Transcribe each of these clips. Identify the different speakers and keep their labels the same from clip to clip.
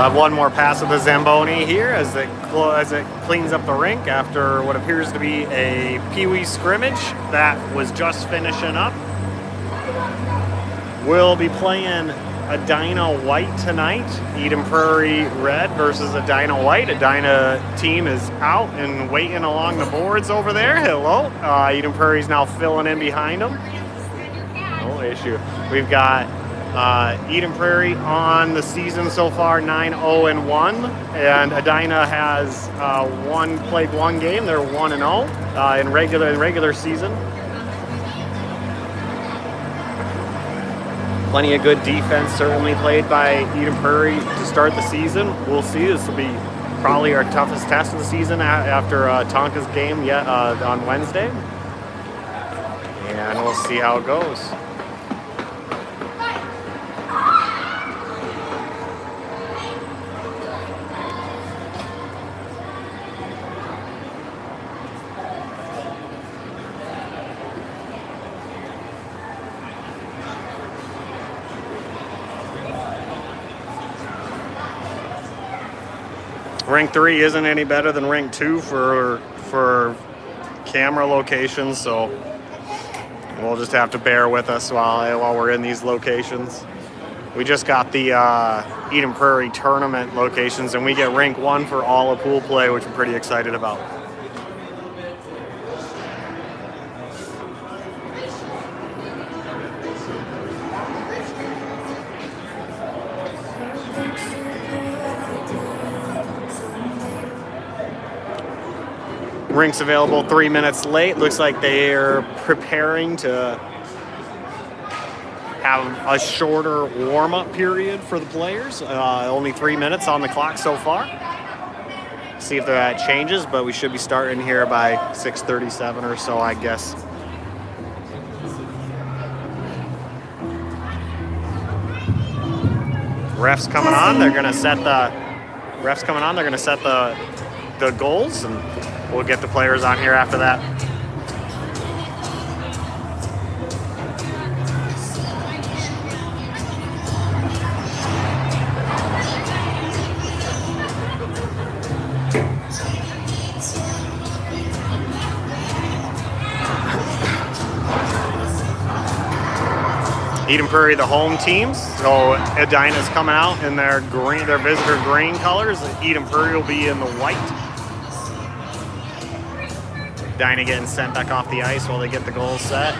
Speaker 1: have one more pass of the Zamboni here as it cleans up the rink after what appears to be a Pee-wee scrimmage that was just finishing up. We'll be playing Edina White tonight. Eden Prairie Red versus Edina White. Edina team is out and waiting along the boards over there. Hello. Eden Prairie's now filling in behind them. No issue. We've got Eden Prairie on the season so far 9-0-1, and Edina has played one game. They're 1-0 in regular season. Plenty of good defense certainly played by Eden Prairie to start the season. We'll see. This will be probably our toughest test of the season after Tonka's game on Wednesday. And we'll see how it goes. Rink 3 isn't any better than Rink 2 for camera locations, so we'll just have to bear with us while we're in these locations. We just got the Eden Prairie tournament locations, and we get Rink 1 for all of pool play, which we're pretty excited about. Rink's available 3 minutes late. Looks like they're preparing to have a shorter warm-up period for the players. Only 3 minutes on the clock so far. See if that changes, but we should be starting here by 6:37 or so, I guess. Refs coming on. They're going to set the goals, and we'll get the players on here after that. Eden Prairie, the home teams. So Edina's coming out in their visitor green colors. Eden Prairie will be in the white. Edina getting sent back off the ice while they get the goals set.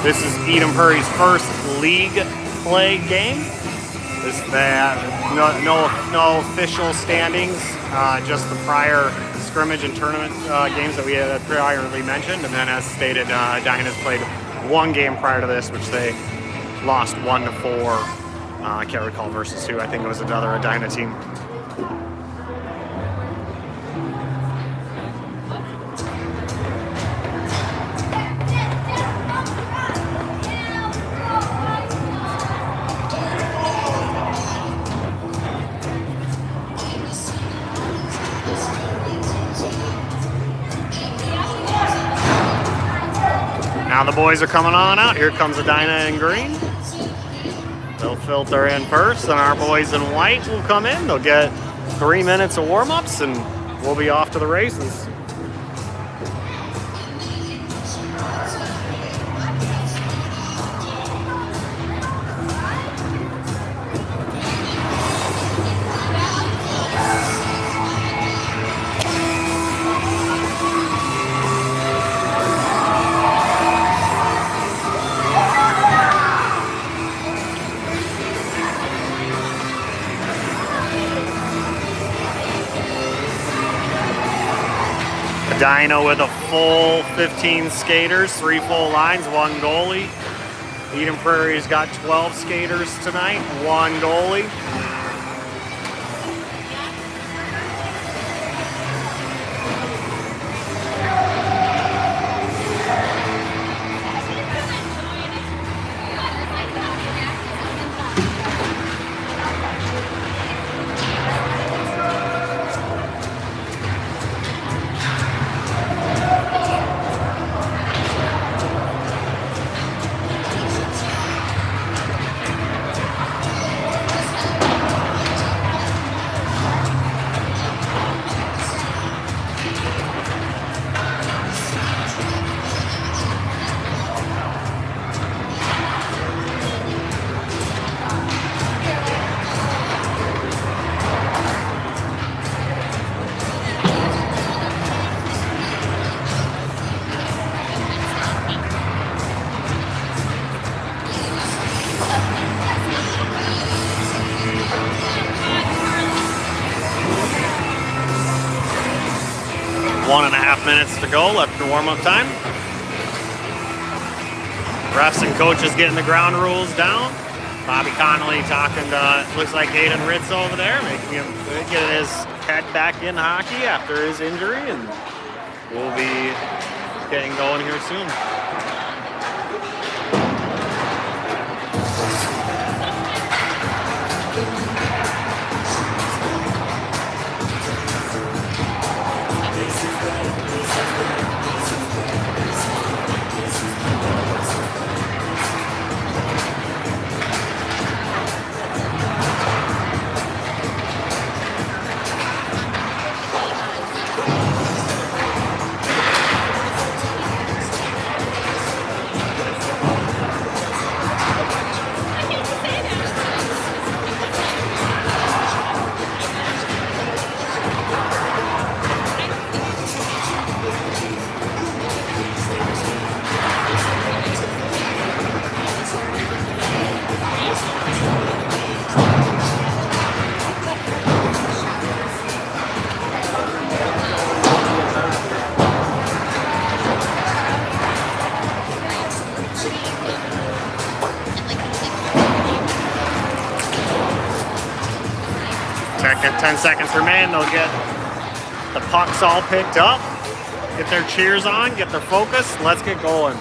Speaker 1: This is Eden Prairie's first league play game. No official standings, just the prior scrimmage and tournament games that we had previously mentioned. And then as stated, Edina's played one game prior to this, which they lost 1-4. I can't recall versus who. I think it was another Edina team. Now the boys are coming on out. Here comes Edina in green. They'll filter in first, and our boys in white will come in. They'll get 3 minutes of warm-ups, and we'll be off to the races. Edina with a full 15 skaters, 3 full lines, 1 goalie. Eden Prairie's got 12 skaters tonight, 1 goalie. minutes to go left in warm-up time. Refs and coaches getting the ground rules down. Bobby Connolly talking to, looks like Hayden Ritz over there, making him get his head back in hockey after his injury, and we'll be getting going here soon. Second, 10 seconds remain. They'll get the pucks all picked up, get their cheers on, get their focus. Let's get going.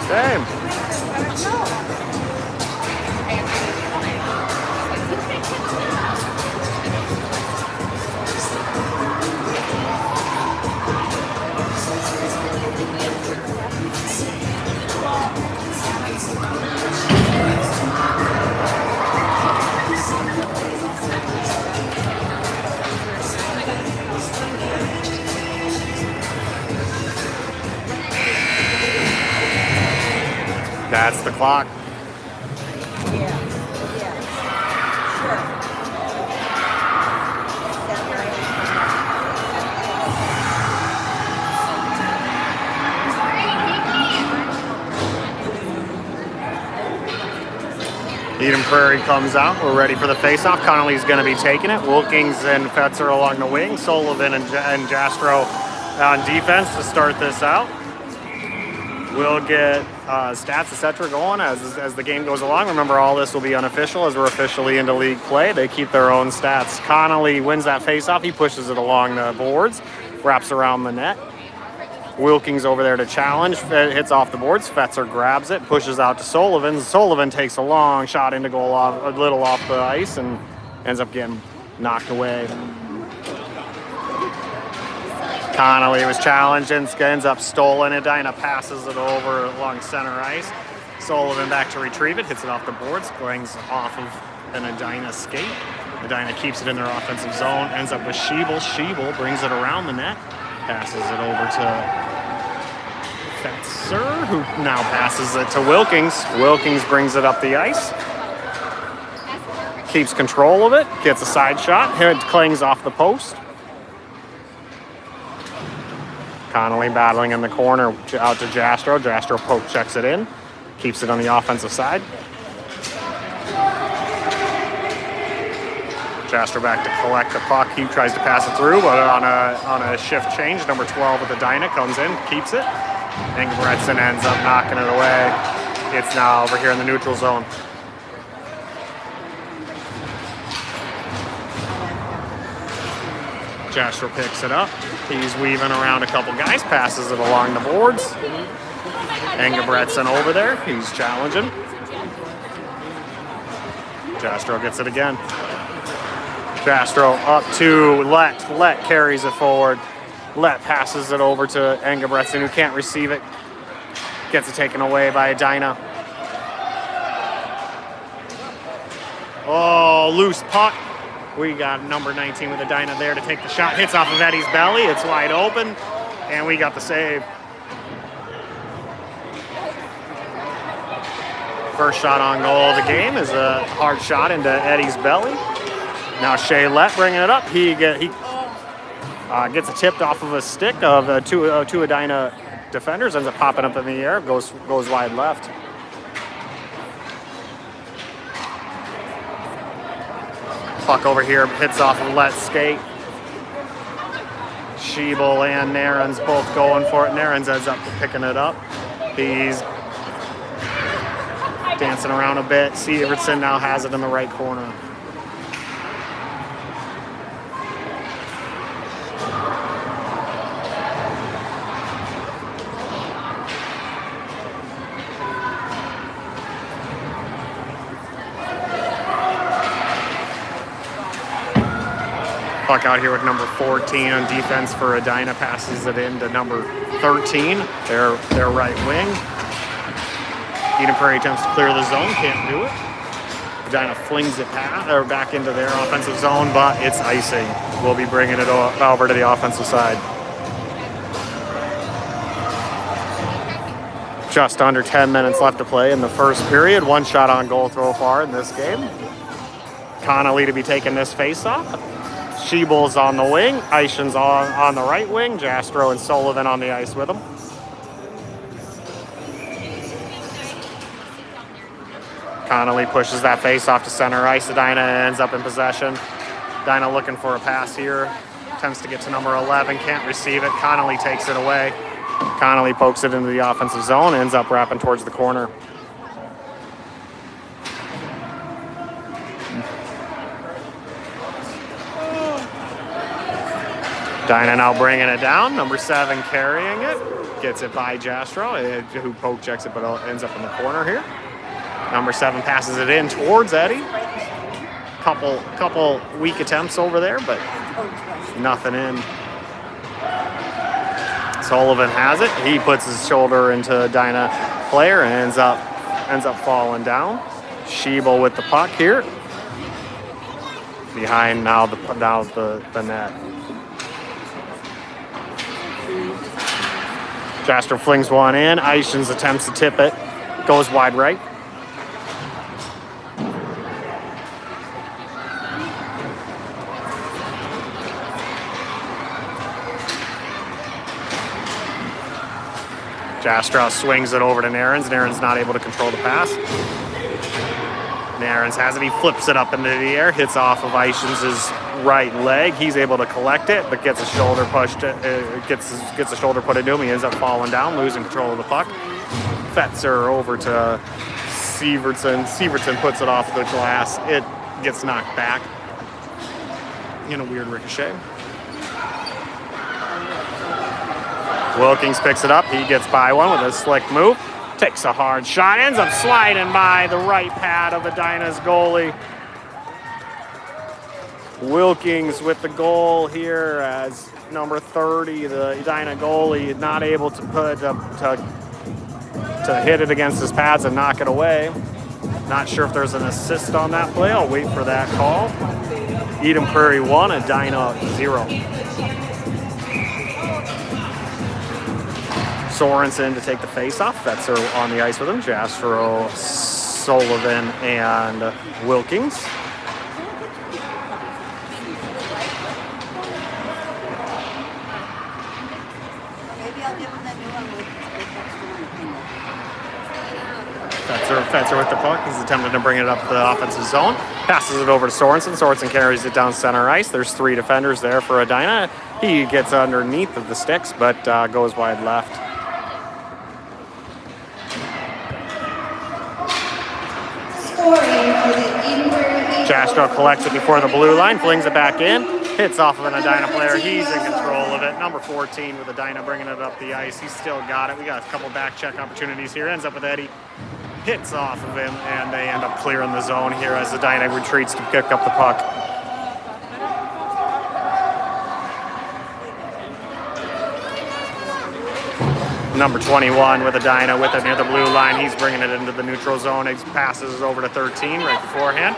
Speaker 1: Same. That's the clock. Eden Prairie comes out. We're ready for the face-off. Connolly's going to be taking it. Wilkins and Fetzer along the wing. Sullivan and Jastro on defense to start this out. We'll get stats, etc. going as the game goes along. Remember, all this will be unofficial as we're officially into league play. They keep their own stats. Connolly wins that face-off. He pushes it along the boards, wraps around the net. Wilkins over there to challenge. Hits off the boards. Fetzer grabs it, pushes out to Sullivan. Sullivan takes a long shot into goal, a little off the ice, and ends up getting knocked away. Connolly was challenged and ends up stolen. Edina passes it over along center ice. Sullivan back to retrieve it, hits it off the boards, going off of an Edina skate. Edina keeps it in their offensive zone, ends up with Schiebel. Schiebel brings it around the net, passes it over to Fetzer, who now passes it to Wilkins. Wilkins brings it up the ice, keeps control of it, gets a side shot, it clings off the post. Connolly battling in the corner out to Jastro. Jastro poke checks it in, keeps it on the offensive side. Jastro back to collect the puck. He tries to pass it through, but on a shift change, number 12 with Edina comes in, keeps it. Engebretson ends up knocking it away. It's now over here in the neutral zone. Jastro picks it up. He's weaving around a couple guys, passes it along the boards. Engebretson over there. He's challenging. Jastro gets it again. Jastro up to Let. Let carries it forward. Let passes it over to Engebretson, who can't receive it. Gets it taken away by Edina. Oh, loose puck. We got number 19 with Edina there to take the shot. Hits off of Eddie's belly. It's wide open, and we got the save. First shot on goal of the game is a hard shot into Eddie's belly. Now Shea Lett bringing it up. He gets it tipped off of a stick of two Edina defenders. Ends up popping up in the air. Goes wide left. Puck over here hits off of Lett's skate. Schiebel and Narens both going for it. Narens ends up picking it up. He's dancing around a bit. Severson now has it in the right corner. Puck out here with number 14 on defense for Edina. Passes it into number 13, their right wing. Eden Prairie attempts to clear the zone, can't do it. Edina flings it back into their offensive zone, but it's icing. We'll be bringing it over to the offensive side. Just under 10 minutes left to play in the first period. One shot on goal so far in this game. Connolly to be taking this face-off. Schiebel's on the wing. Eichen's on the right wing. Jastro and Sullivan on the ice with him. Connolly pushes that face off to center ice. Edina ends up in possession. Edina looking for a pass here. Attempts to get to number 11. Can't receive it. Connolly takes it away. Connolly pokes it into the offensive zone. Ends up wrapping towards the corner. Edina now bringing it down. Number 7 carrying it. Gets it by Jastro, who poke checks it, but ends up in the corner here. Number 7 passes it in towards Eddie. Couple weak attempts over there, but nothing in. Sullivan has it. He puts his shoulder into Edina player and ends up falling down. Schiebel with the puck here. Behind now the net. Jastro flings one in. Eichen's attempts to tip it. Goes wide right. Jastro swings it over to Narens. Narens not able to control the pass. Narens has it. He flips it up into the air. Hits off of Eichen's right leg. He's able to collect it, but gets a shoulder pushed. Gets a shoulder put into him. He ends up falling down, losing control of the puck. Fetzer over to Severson. Severson puts it off the glass. It gets knocked back in a weird ricochet. Wilkins picks it up. He gets by one with a slick move. Takes a hard shot. Ends up sliding by the right pad of Edina's goalie. Wilkins with the goal here as number 30, the Edina goalie, not able to to hit it against his pads and knock it away. Not sure if there's an assist on that play. I'll wait for that call. Eden Prairie 1, Edina 0. Sorensen to take the face-off. Fetzer on the ice with him. Jastro, Sullivan, and Wilkins. Fetzer with the puck. He's attempting to bring it up the offensive zone. Passes it over to Sorensen. Sorensen carries it down center ice. There's 3 defenders there for Edina. He gets underneath of the sticks, but goes wide left. Jastro collects it before the blue line, flings it back in, hits off of an Edina player. He's in control of it. Number 14 with Edina bringing it up the ice. He's still got it. We got a couple back check opportunities here. Ends up with Eddie. Hits off of him, and they end up clearing the zone here as Edina retreats to pick up the puck. Number 21 with Edina with it near the blue line. He's bringing it into the neutral zone. He passes it over to 13 right beforehand.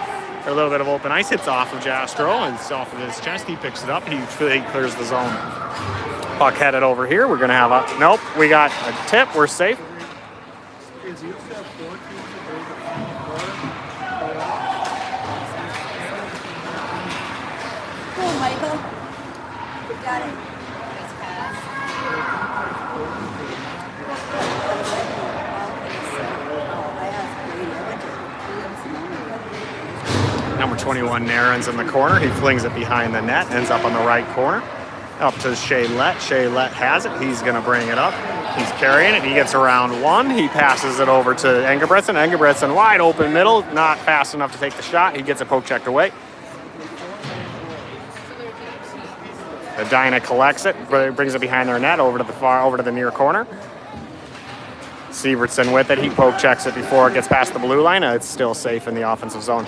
Speaker 1: A little bit of open ice, hits off of Jastro, and it's off of his chest. He picks it up. He clears the zone. Puck headed over here. We're going to have a... Nope, we got a tip. We're safe.
Speaker 2: Cool, Michael. We got it.
Speaker 1: Number 21, Naren's in the corner. He flings it behind the net, ends up on the right corner. Up to Shaylett. Shaylett has it. He's going to bring it up. He's carrying it. He gets around one. He passes it over to Engebretson. Engebretson wide open middle. Not fast enough to take the shot. He gets it poke checked away. Edina collects it, brings it behind their net over to the near corner. Sievertson with it. He poke checks it before it gets past the blue line. It's still safe in the offensive zone.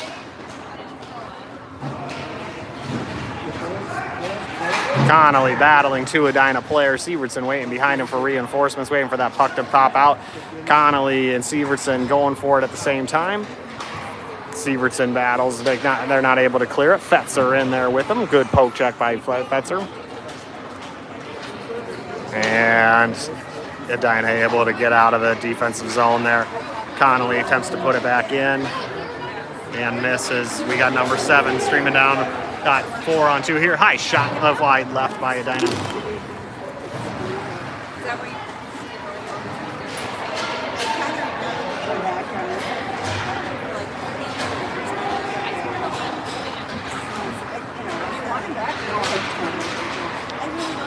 Speaker 1: Connolly battling two Edina players. Sievertson waiting behind him for reinforcements, waiting for that puck to pop out. Connolly and Sievertson going for it at the same time. Sievertson battles. They're not able to clear it. Fetzer in there with them. Good poke check by Fetzer. And Edina able to get out of the defensive zone there. Connolly attempts to put it back in and misses. We got number 7 streaming down. Got 4-on-2 here. High shot of wide left by Edina.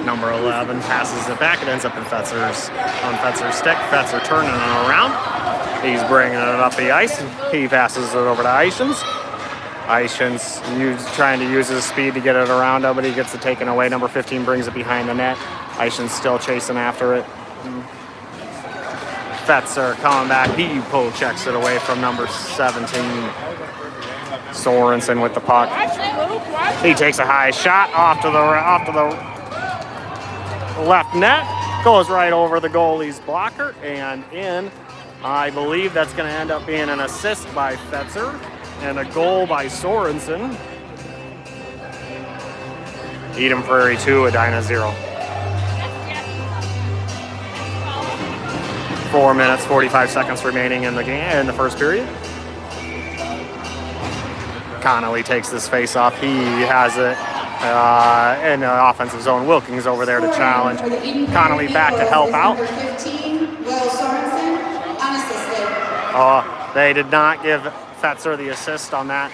Speaker 1: Number 11 passes it back. It ends up in Fetzer's stick. Fetzer turning it around. He's bringing it up the ice. He passes it over to Eichens. Eichens trying to use his speed to get it around, but he gets it taken away. Number 15 brings it behind the net. Eichens still chasing after it. Fetzer coming back. He pull checks it away from number 17. Sorensen with the puck. He takes a high shot off to the left net. Goes right over the goalie's blocker and in. I believe that's going to end up being an assist by Fetzer. And a goal by Sorensen. Eden Prairie 2, Edina 0. 4 minutes, 45 seconds remaining in the game, in the first period. Connolly takes this face off. He has it in the offensive zone. Wilkins over there to challenge. Connolly back to help out. They did not give Fetzer the assist on that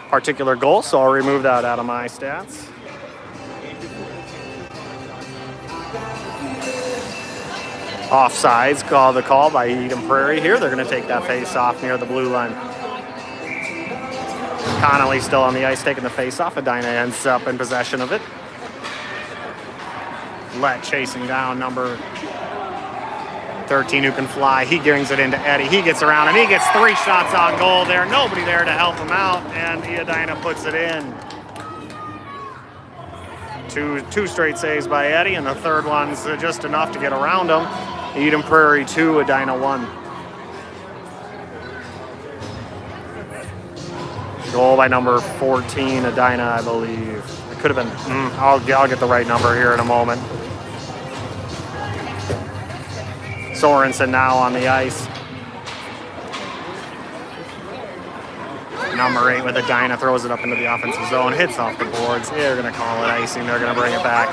Speaker 1: particular goal, so I'll remove that out of my stats. Offsides, the call by Eden Prairie here. They're going to take that face off near the blue line. Connolly still on the ice taking the face off. Edina ends up in possession of it. Lett chasing down number 13 who can fly. He brings it into Eddie. He gets around him. He gets 3 shots on goal there. Nobody there to help him out, and Edina puts it in. Two straight saves by Eddie, and the third one's just enough to get around him. Eden Prairie 2, Edina 1. Goal by number 14, Edina, I believe. It could have been. I'll get the right number here in a moment. Sorensen now on the ice. Number 8 with Edina throws it up into the offensive zone, hits off the boards. They're going to call it icing. They're going to bring it back.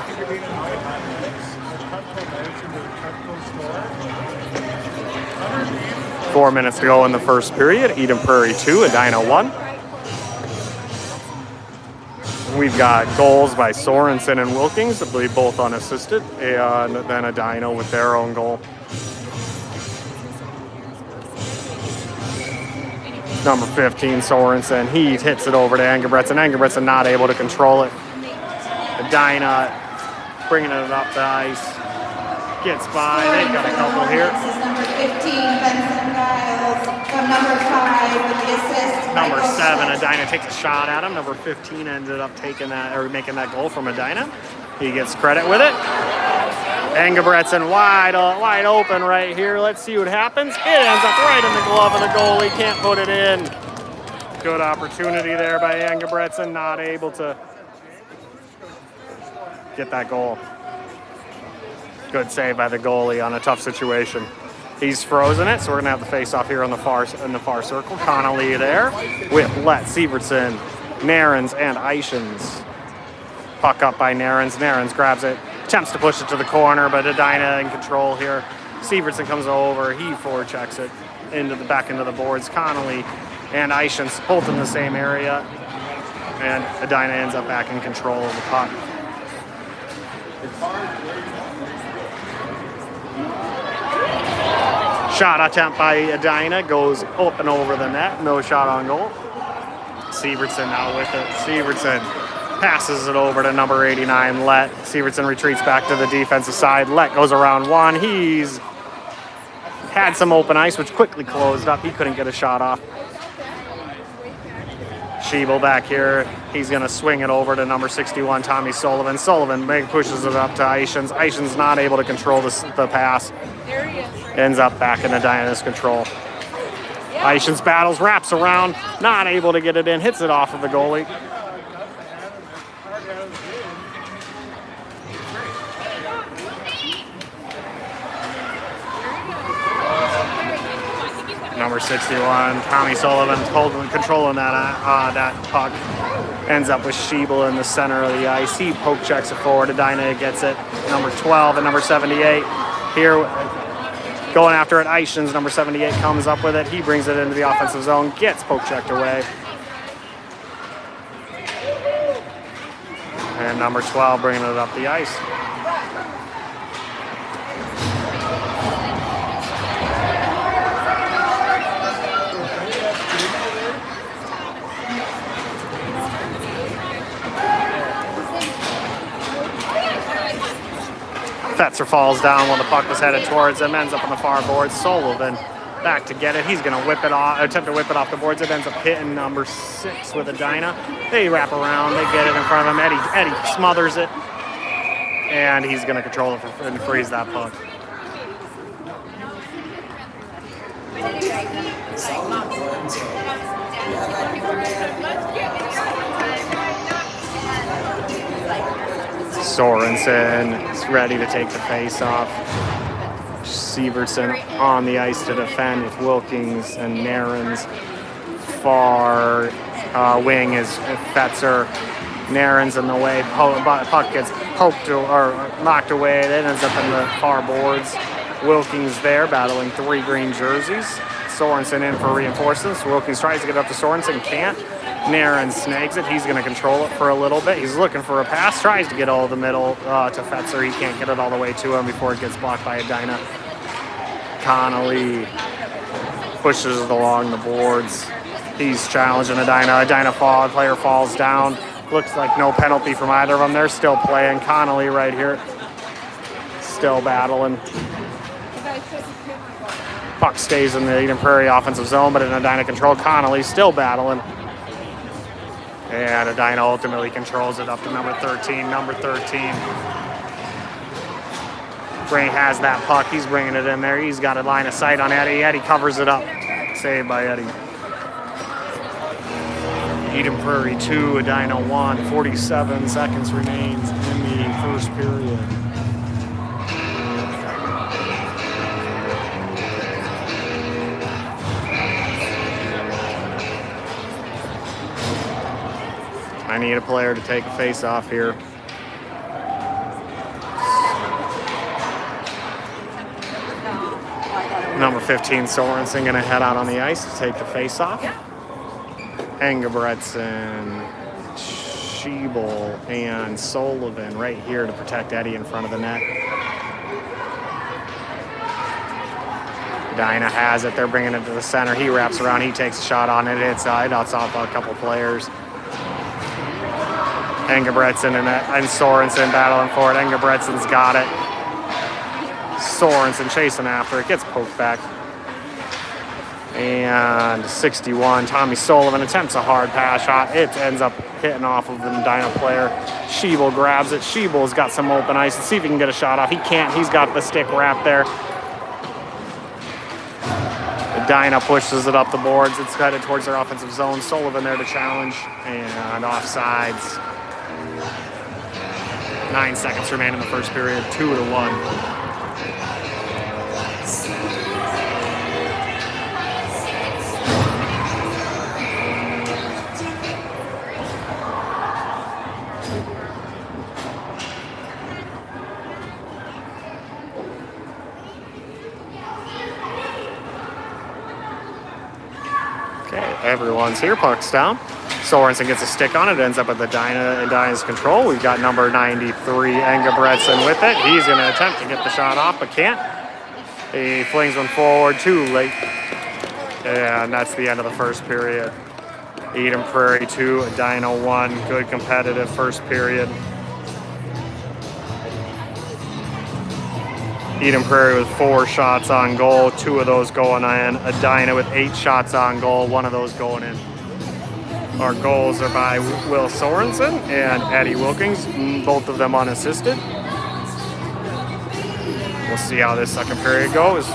Speaker 1: Four minutes to go in the first period. Eden Prairie 2, Edina 1. We've got goals by Sorensen and Wilkins, I believe both unassisted, and then Edina with their own goal. Number 15, Sorensen, he hits it over to Engebretson. Engebretson not able to control it. Edina bringing it up the ice. Gets by. They've got a couple here.
Speaker 2: This is number 15, Benson Giles. From number 5 with the assist.
Speaker 1: Number 7, Edina takes a shot at him. Number 15 ended up taking that or making that goal from Edina. He gets credit with it. Engebretson wide open right here. Let's see what happens. It ends up right in the glove of the goalie. Can't put it in. Good opportunity there by Engebretson. Not able to get that goal. Good save by the goalie on a tough situation. He's frozen it, so we're gonna have the face-off here on the far circle. Connolly there with Lett, Sievertson, Narens, and Eichens. Puck up by Narens. Narens grabs it, attempts to push it to the corner, but Edina in control here. Sievertson comes over, he forechecks it back into the boards. Connolly and Eichens both in the same area, and Edina ends up back in control of the puck. Shot attempt by Edina goes up and over the net. No shot on goal. Sievertson now with it. Sievertson passes it over to number 89, Lett. Sievertson retreats back to the defensive side. Lett goes around one. He's had some open ice, which quickly closed up. He couldn't get a shot off. Schiebel back here. He's going to swing it over to number 61, Tommy Sullivan. Sullivan pushes it up to Eichens. Eichens not able to control the pass.
Speaker 2: There he is.
Speaker 1: Ends up back in Edina's control. Eichens battles, wraps around, not able to get it in, hits it off of the goalie. Number 61, Tommy Sullivan controlling that puck. Ends up with Schiebel in the center of the ice. He poke checks it forward. Edina gets it. Number 12 and number 78 here going after it. Eichens, number 78, comes up with it. He brings it into the offensive zone, gets poke checked away. And number 12 bringing it up the ice. Fetzer falls down when the puck was headed towards him, ends up on the far boards. Sullivan back to get it. He's going to whip it off, attempt to whip it off the boards. It ends up hitting number 6 with Edina. They wrap around, they get it in front of him. Eddie smothers it, and he's going to control it and freeze that puck. Sorensen is ready to take the face-off. Sievertson on the ice to defend with Wilkins and Narens. Far wing is Fetzer. Narens in the way. Puck gets poked or knocked away. It ends up in the far boards. Wilkins there battling 3 green jerseys. Sorensen in for reinforcements. Wilkins tries to get up to Sorensen, can't. Narens snags it. He's going to control it for a little bit. He's looking for a pass. Tries to get all the middle to Fetzer. He can't get it all the way to him before it gets blocked by Edina. Connolly pushes it along the boards. He's challenging Edina. Edina player falls down. Looks like no penalty from either of them. They're still playing. Connolly right here. Still battling. Puck stays in the Eden Prairie offensive zone, but in Edina control. Connolly still battling. And Edina ultimately controls it up to number 13. Number 13. Bray has that puck. He's bringing it in there. He's got a line of sight on Eddie. Eddie covers it up. Saved by Eddie. Eden Prairie 2, Edina 1. 47 seconds remains in the first period. I need a player to take a face-off here. Number 15, Sorensen, going to head out on the ice to take the face-off. Engebretson, Schiebel, and Sullivan right here to protect Eddie in front of the net. Edina has it. They're bringing it to the center. He wraps around. He takes a shot on it. It's off a couple players. Engebretson and Sorensen battling for it. Engebretsen's got it. Sorensen chasing after it. Gets poked back. And 61, Tommy Sullivan attempts a hard pass shot. It ends up hitting off of the Edina player. Schiebel grabs it. Schiebel's got some open ice. Let's see if he can get a shot off. He can't. He's got the stick wrap there. Edina pushes it up the boards. It's headed towards their offensive zone. Sullivan there to challenge. And offsides. 9 seconds remain in the first period. 2-1. Everyone's here. Puck's down. Sorensen gets a stick on it. Ends up at the Edina's control. We've got number 93, Engebretson, with it. He's going to attempt to get the shot off, but can't. He flings one forward. Too late. And that's the end of the first period. Eden Prairie 2, Edina 1. Good competitive first period. Eden Prairie with 4 shots on goal, 2 of those going in. Edina with 8 shots on goal, 1 of those going in. Our goals are by Will Sorensen and Eddie Wilkins, both of them unassisted. We'll see how this second period goes.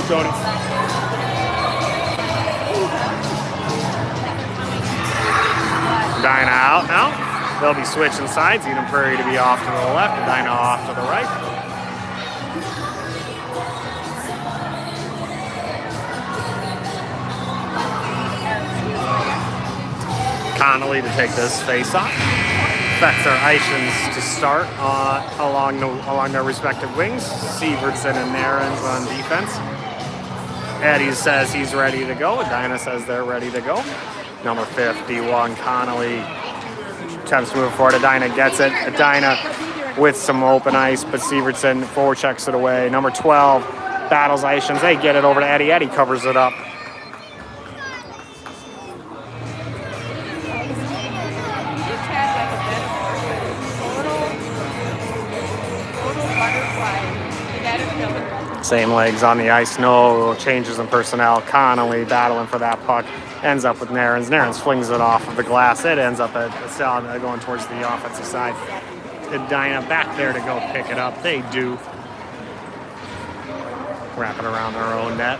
Speaker 1: Tony. Edina out now. They'll be switching sides. Eden Prairie to be off to the left, Edina off to the right. Connolly to take this face-off. Fetzer Eichens to start along their respective wings. Sievertson and Narens on defense. Eddie says he's ready to go. Edina says they're ready to go. Number 51, Connolly attempts to move forward. Edina gets it. Edina with some open ice, but Sievertson forward checks it away. Number 12 battles Eichens. They get it over to Eddie. Eddie covers it up. Same legs on the ice, no changes in personnel. Connolly battling for that puck. Ends up with Narens. Narens flings it off of the glass. It ends up at going towards the offensive side. Edina back there to go pick it up. They do. Wrap it around their own net.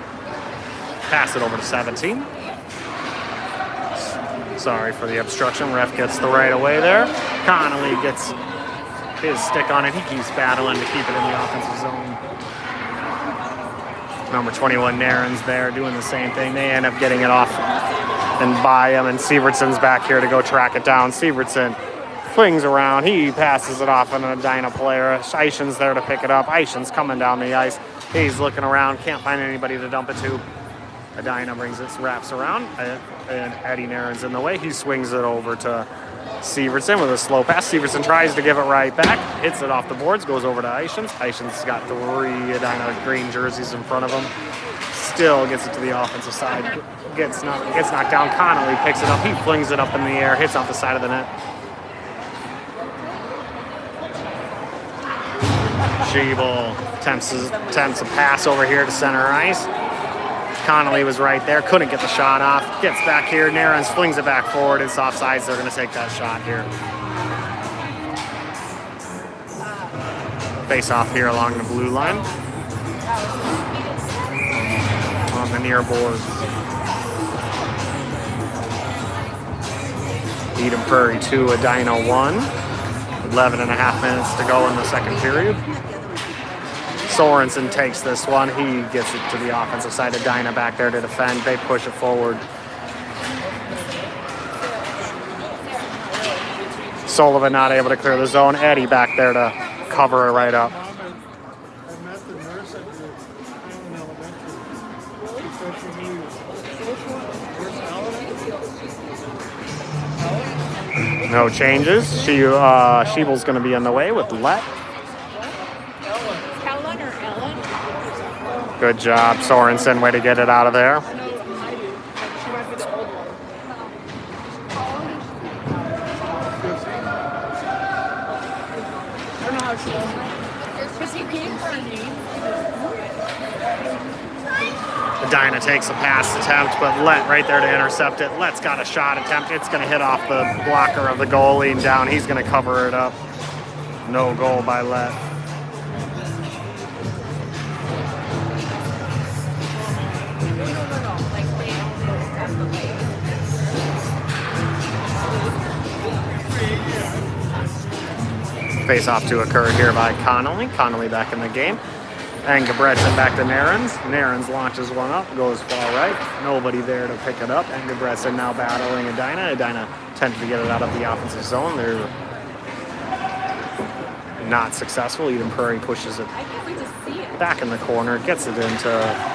Speaker 1: Pass it over to 17. Sorry for the obstruction. Ref gets the right away there. Connolly gets his stick on it. He keeps battling to keep it in the offensive zone. Number 21, Narens there doing the same thing. They end up getting it off and by him, and Sievertson's back here to go track it down. Sievertson flings around. He passes it off on an Edina player. Eichens there to pick it up. Eichens coming down the ice. He's looking around. Can't find anybody to dump it to. Edina brings it, wraps around, and Eddie Narens in the way. He swings it over to Sievertson with a slow pass. Sievertson tries to give it right back, hits it off the boards, goes over to Eichens. Eichens got 3 Edina green jerseys in front of him. Still gets it to the offensive side. Gets knocked down. Connolly picks it up. He flings it up in the air, hits off the side of the net. Schiebel attempts a pass over here to center ice. Connolly was right there, couldn't get the shot off. Gets back here, Narens flings it back forward. It's offsides, they're going to take that shot here. Face off here along the blue line. On the near boards. Eden Prairie 2, Edina 1. 11 and a half minutes to go in the second period. Sorensen takes this one. He gets it to the offensive side. Edina back there to defend. They push it forward. Sullivan not able to clear the zone. Eddie back there to cover it right up. No changes. Schiebel's going to be in the way with Let. Good job, Sorensen. Way to get it out of there. Edina takes a pass attempt, but Let right there to intercept it. Let's got a shot attempt. It's going to hit off the blocker of the goalie and down. He's going to cover it up. No goal by Let. Face off to occur here by Connolly. Connolly back in the game. And Gebretson back to Narens. Narens launches one up, goes far right. Nobody there to pick it up. And Gebretson now battling Edina. Edina attempted to get it out of the offensive zone. They're not successful. Eden Prairie pushes it back in the corner, gets it into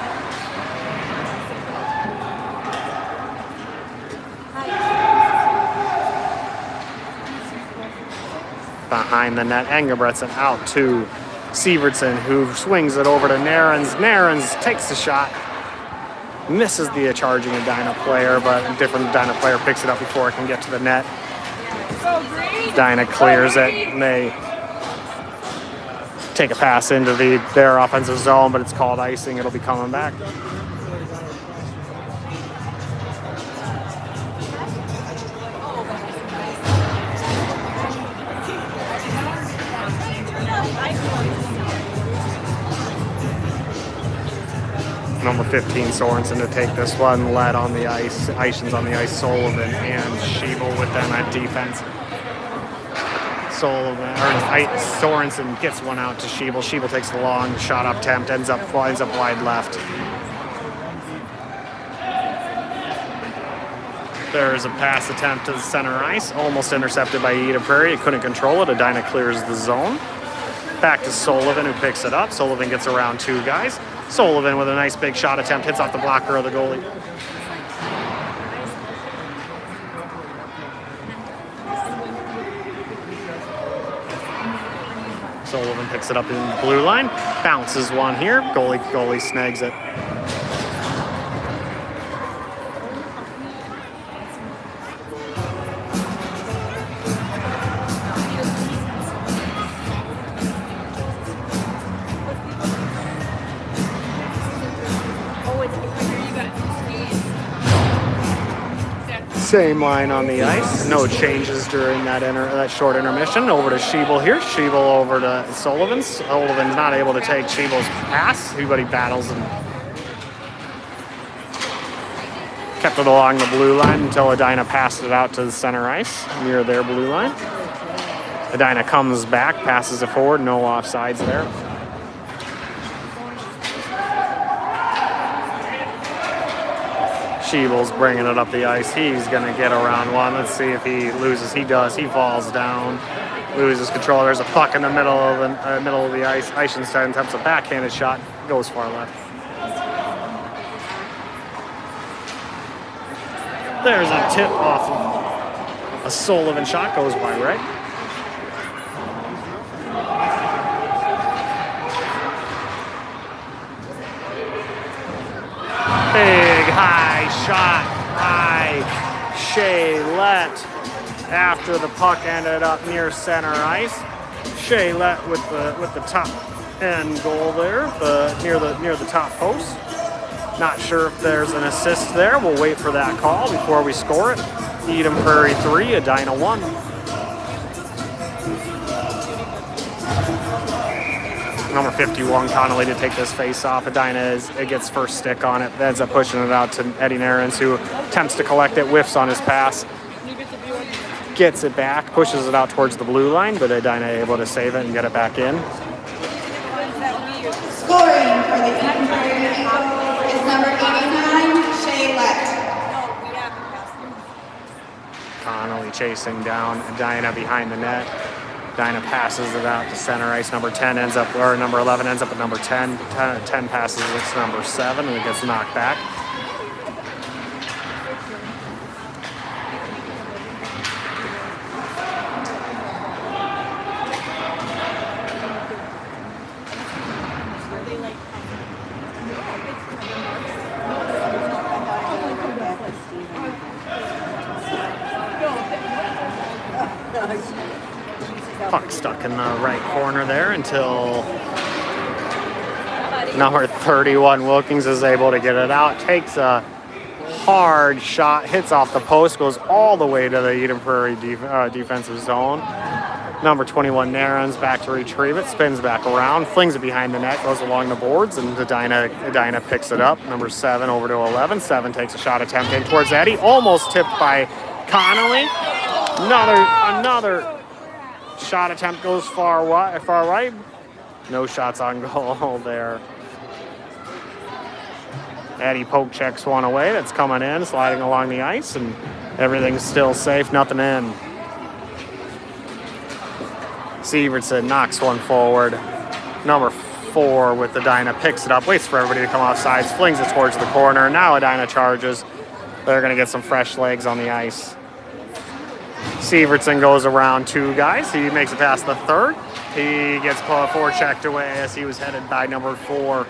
Speaker 1: behind the net. Engebretson out to Sievertson, who swings it over to Narens. Narens takes the shot, misses the charging Edina player, but a different Edina player picks it up before it can get to the net. Edina clears it, and they take a pass into their offensive zone, but it's called icing. It'll be coming back. Number 15, Sorensen to take this one. Led on the ice. Eishen's on the ice. Sullivan and Schiebel with them at defense. Sorensen gets one out to Schiebel. Schiebel takes the long shot up attempt, ends up wide left. There's a pass attempt to the center ice, almost intercepted by Eden Prairie. It couldn't control it. Edina clears the zone. Back to Sullivan, who picks it up. Sullivan gets around two guys. Sullivan with a nice big shot attempt, hits off the blocker of the goalie. Sullivan picks it up in the blue line, bounces one here. Goalie snags it. Same line on the ice. No changes during that short intermission. Over to Schiebel here. Schiebel over to Sullivan. Sullivan's not able to take Schiebel's pass. Everybody battles and kept it along the blue line until Edina passed it out to the center ice near their blue line. Edina comes back, passes it forward. No offsides there. Schiebel's bringing it up the ice. He's going to get around one. Let's see if he loses. He does. He falls down, loses control. There's a puck in the middle of the ice. Eichenstein attempts a backhanded shot, goes far left. There's a tip off of a Sullivan shot, goes wide right. Big high shot by Shaylett after the puck ended up near center ice. Shaylett with the top end goal there, near the top post. Not sure if there's an assist there. We'll wait for that call before we score it. Eden Prairie 3, Edina 1. Number 51, Connolly to take this face off. Edina it gets first stick on it, ends up pushing it out to Eddie Narens, who attempts to collect it, whiffs on his pass, gets it back, pushes it out towards the blue line, but Edina able to save it and get it back in.
Speaker 2: Scoring for the Eden Prairie Eagles is number 89, Shaylett.
Speaker 1: Connolly chasing down Edina behind the net. Edina passes it out to center ice. Number 11 ends up at number 10. 10 passes it to number 7, and it gets knocked back. Puck stuck in the right corner there until number 31 Wilkins is able to get it out. Takes a hard shot, hits off the post, goes all the way to the Eden Prairie defensive zone. Number 21 Narons back to retrieve it, spins back around, flings it behind the net, goes along the boards, and Edina picks it up. Number 7 over to 11. 7 takes a shot attempt in towards Eddie, almost tipped by Connolly. Another shot attempt goes far right. No shots on goal there. Eddie poke checks one away. That's coming in, sliding along the ice, and everything's still safe, nothing in. Sievertson knocks one forward. Number 4 with Edina picks it up, waits for everybody to come off sides, flings it towards the corner. Now Edina charges. They're going to get some fresh legs on the ice. Sievertson goes around 2 guys. He makes it past the 3rd. He gets forechecked away as he was headed by number 4.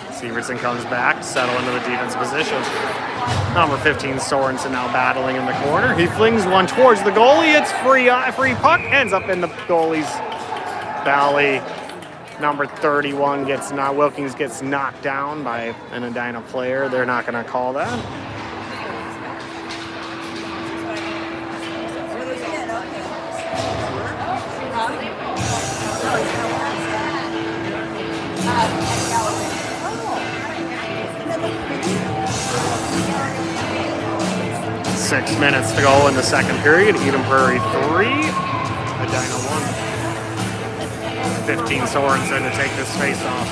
Speaker 1: Sievertson comes back, settle into the defense position. Number 15 Sorensen now battling in the corner. He flings one towards the goalie. It's free puck, ends up in the goalie's belly. Number 31 Wilkins gets knocked down by an Edina player. They're not going to call that. Six minutes to go in the second period. Eden Prairie 3, Edina 1. 15 Sorensen to take this face off.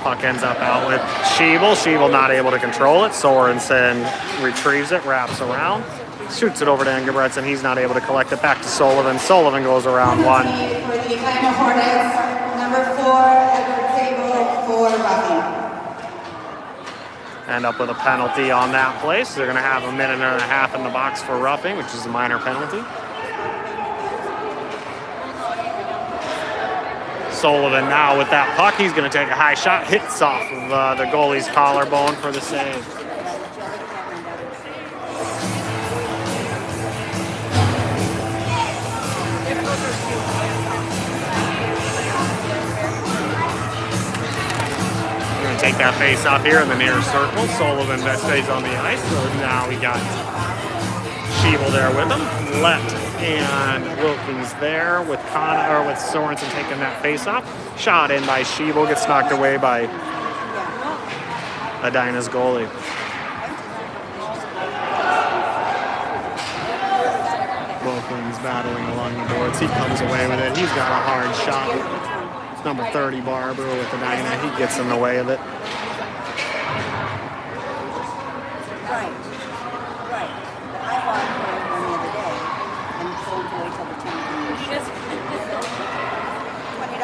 Speaker 1: Puck ends up out with Schiebel. Schiebel not able to control it. Sorensen retrieves it, wraps around, shoots it over to Engelbretson. He's not able to collect it. Back to Sullivan. Sullivan goes around 1.
Speaker 2: For the Edina Hornets, number 4, Edward Sable for roughing.
Speaker 1: End up with a penalty on that place. They're going to have a minute and a half in the box for roughing, which is a minor penalty. Sullivan now with that puck. He's going to take a high shot. Hits off of the goalie's collarbone for the save. Take that face off here in the near circle. Sullivan stays on the ice. So now we got Schiebel there with him. Lett and Wilkins there with Sorensen taking that face off. Shot in by Schiebel, gets knocked away by Edina's goalie. Wilkins battling along the boards. He comes away with it. He's got a hard shot. Number 30 Barber with Edina. He gets in the way of it.
Speaker 3: Right. I bought one the other day and told to wait till the 10 $20.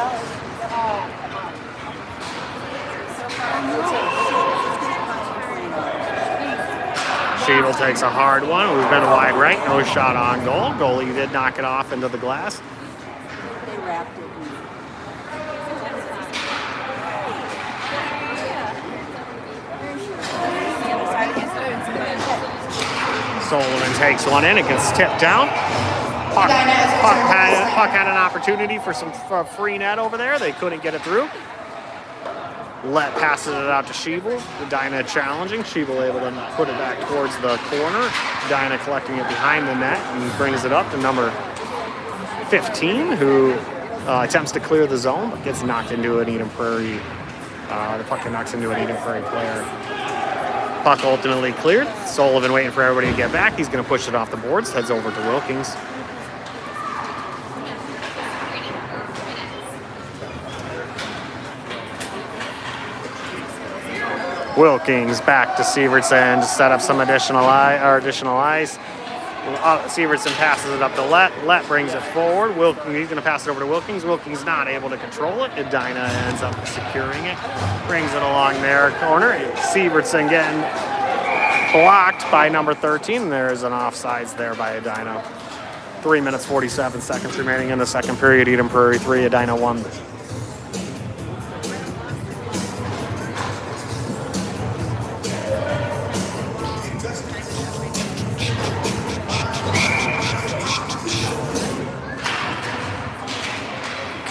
Speaker 1: Schiebel takes a hard one. We've been wide right. No shot on goal. Goalie did knock it off into the glass.
Speaker 3: They wrapped it.
Speaker 1: Sullivan takes one in. It gets tipped down. Puck had an opportunity for some free net over there. They couldn't get it through. Lett passes it out to Schiebel. Edina challenging. Schiebel able to put it back towards the corner. Edina collecting it behind the net and brings it up to number 15, who attempts to clear the zone but gets knocked into an Eden Prairie. The puck knocks into an Eden Prairie player. Puck ultimately cleared. Sullivan waiting for everybody to get back. He's going to push it off the boards. Heads over to Wilkins. Wilkins back to Sievertson to set up some additional ice. Sievertson passes it up to Lett. Lett brings it forward. He's going to pass it over to Wilkins. Wilkins not able to control it. Edina ends up securing it. Brings it along their corner. Sievertson getting blocked by number 13. There's an offsides there by Edina. 3 minutes, 47 seconds remaining in the second period. Eden Prairie 3, Edina 1.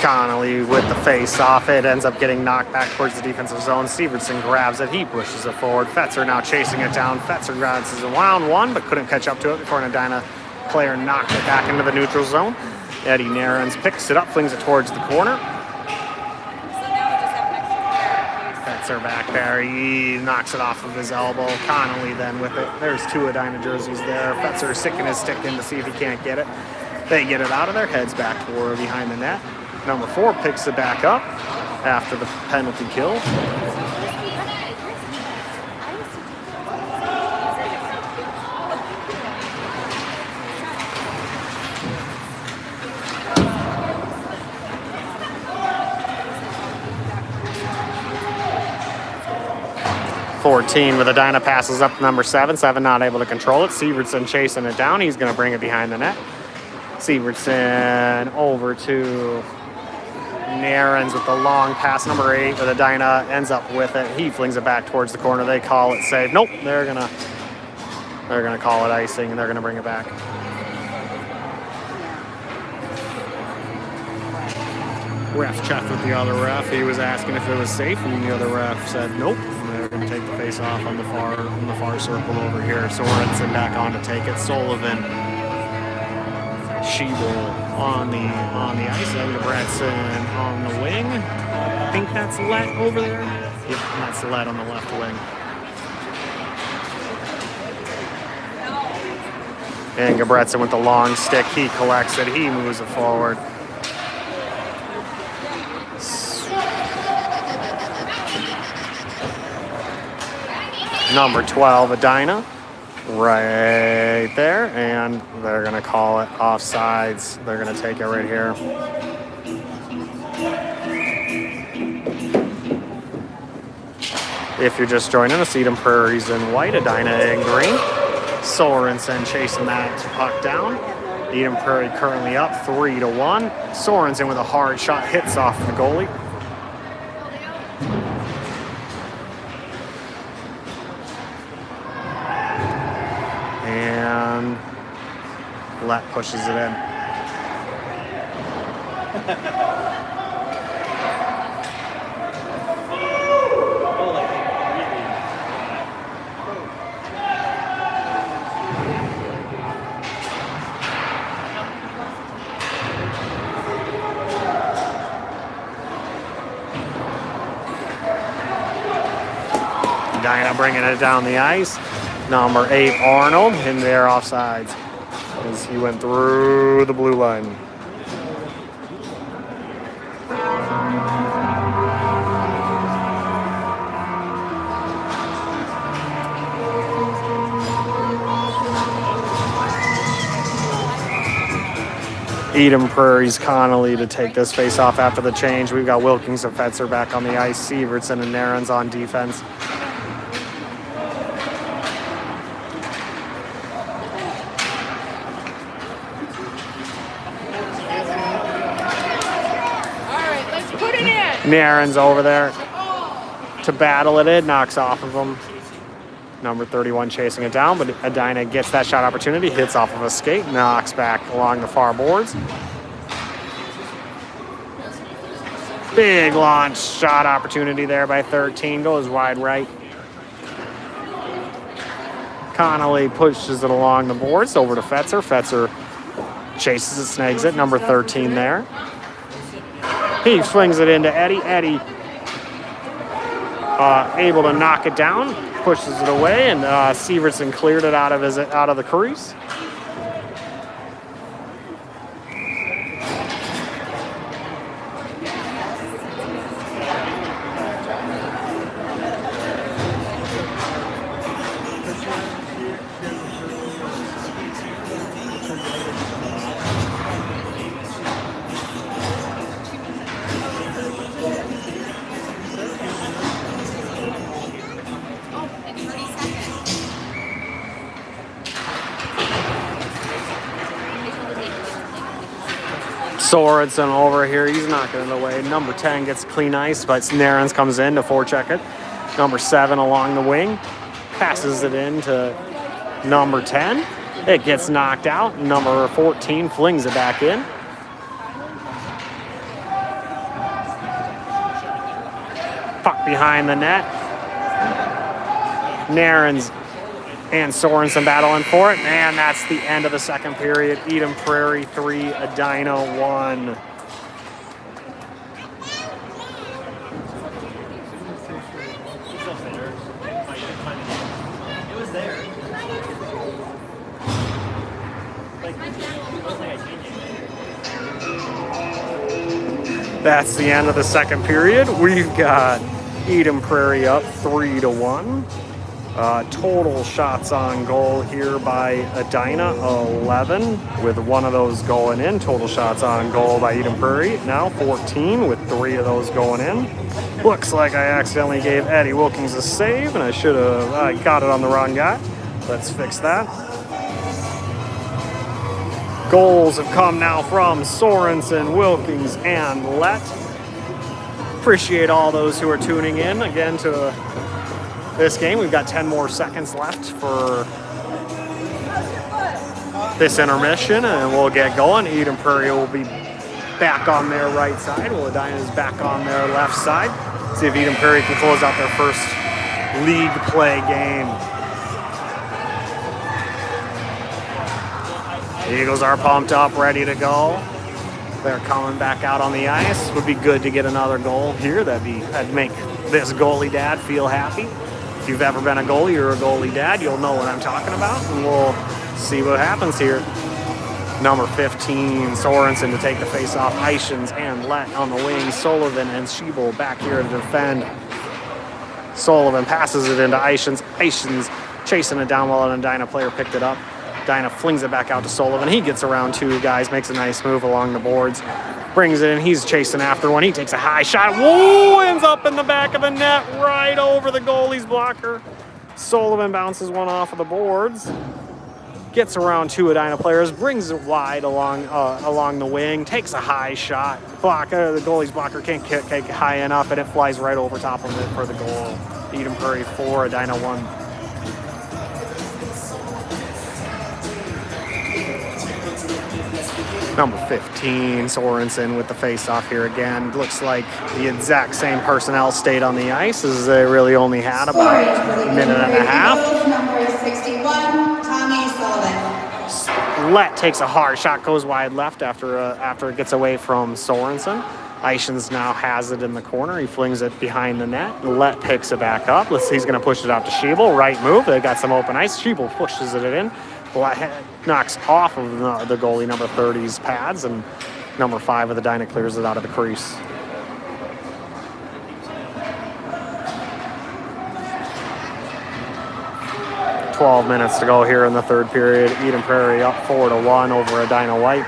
Speaker 1: Connolly with the face off. It ends up getting knocked back towards the defensive zone. Severson grabs it. He pushes it forward. Fetzer now chasing it down. Fetzer grabs his around one, but couldn't catch up to it before an Edina player knocked it back into the neutral zone. Eddie Narens picks it up, flings it towards the corner. Fetzer back there. He knocks it off of his elbow. Connolly then with it. There's two Edina jerseys there. Fetzer sticking his stick in to see if he can't get it. They get it out of there, heads back toward behind the net. Number 4 picks it back up after the penalty kill. With Edina passes up to number 7. 7 not able to control it. Severson chasing it down. He's going to bring it behind the net. Severson over to Narens with the long pass. Number 8 with Edina ends up with it. He flings it back towards the corner. They call it safe. Nope, they're gonna call it icing and they're gonna bring it back. Ref checked with the other ref. He was asking if it was safe, and the other ref said nope. They're going to take the face off on the far circle over here. Sorensen back on to take it. Sullivan, Sheeble on the ice. Bradson on the wing. I think that's Lett over there. Yep, that's Lett on the left wing. And Gabretson with the long stick. He collects it. He moves it forward. Number 12, Edina, right there, and they're going to call it offsides. They're going to take it right here. If you're just joining us, Edina Prairie's in white, Edina in green. Sorensen chasing that puck down. Edina Prairie currently up 3-1. Sorensen with a hard shot hits off the goalie. And Lett pushes it in. Edina bringing it down the ice. Number 8, Arnold, in there offsides as he went through the blue line. Edina Prairie's Connolly to take this face off after the change. We've got Wilkins and Fetzer back on the ice. Severson and Narens on defense. Narens over there to battle it. It knocks off of him. Number 31 chasing it down, but Edina gets that shot opportunity, hits off of a skate, knocks back along the far boards. Big launch shot opportunity there by 13, goes wide right. Connolly pushes it along the boards over to Fetzer. Fetzer chases it, snags it. Number 13 there. He swings it into Eddie. Eddie able to knock it down, pushes it away, and Severson cleared it out of the crease. Sorensen over here, he's knocking it away. Number 10 gets clean ice, but Narens comes in to forecheck it. Number 7 along the wing, passes it in to number 10. It gets knocked out. Number 14 flings it back in. behind the net. Narens and Sorensen battling for it. And that's the end of the second period. Eden Prairie 3, Edina 1. That's the end of the second period. We've got Eden Prairie up 3-1. Total shots on goal here by Edina, 11, with one of those going in. Total shots on goal by Eden Prairie, now 14, with 3 of those going in. Looks like I accidentally gave Eddie Wilkins a save, and I should have got it on the wrong guy. Let's fix that. Goals have come now from Sorensen, Wilkins, and Lett. Appreciate all those who are tuning in again to this game. We've got 10 more seconds left for this intermission, and we'll get going. Eden Prairie will be back on their right side, while Edina is back on their left side. See if Eden Prairie can close out their first league play game. The Eagles are pumped up, ready to go. They're coming back out on the ice. Would be good to get another goal here. That'd make this goalie dad feel happy. If you've ever been a goalie or a goalie dad, you'll know what I'm talking about, and we'll see what happens here. Number 15, Sorensen to take the face-off. Ishins and Lett on the wing. Sullivan and Schiebel back here to defend. Sullivan passes it into Ishins. Ishins chasing it down while an Edina player picked it up. Edina flings it back out to Sullivan. He gets around 2 guys, makes a nice move along the boards. Brings it in. He's chasing after one. He takes a high shot. Whoa! Ends up in the back of the net, right over the goalie's blocker. Sullivan bounces one off of the boards. Gets around 2 Edina players. Brings it wide along the wing. Takes a high shot. The goalie's blocker can't kick high enough, and it flies right over top of it for the goal. Eden Prairie 4, Edina 1. Number 15, Sorensen with the face-off here again. Looks like the exact same personnel stayed on the ice, as they really only had about a minute and a half.
Speaker 2: Number 61, Tommy Sullivan.
Speaker 1: Lett takes a hard shot, goes wide left after it gets away from Sorensen. Ishins now has it in the corner. He flings it behind the net. Lett picks it back up. He's going to push it out to Schiebel. Right move. They got some open ice. Schiebel pushes it in. Knocks off of the goalie number 30's pads, and number 5 of the Edina clears it out of the crease. "12 minutes to go here in the third period. Eden Prairie up 4-1 over Edina White.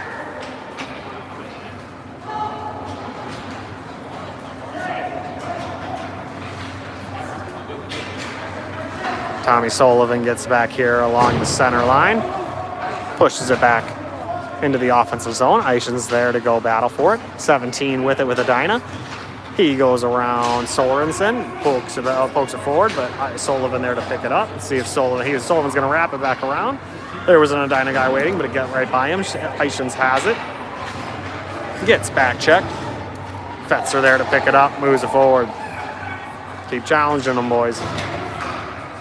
Speaker 1: Tommy Sullivan gets back here along the center line, pushes it back into the offensive zone. Ishins there to go battle for it. 17 with it with Edina. He goes around Sorensen, pokes it forward, but Sullivan there to pick it up. Let's see if Sullivan's going to wrap it back around. There was an Edina guy waiting, but it got right by him. Ishins has it. Gets back checked. Fetzer there to pick it up, moves it forward. Keep challenging them, boys.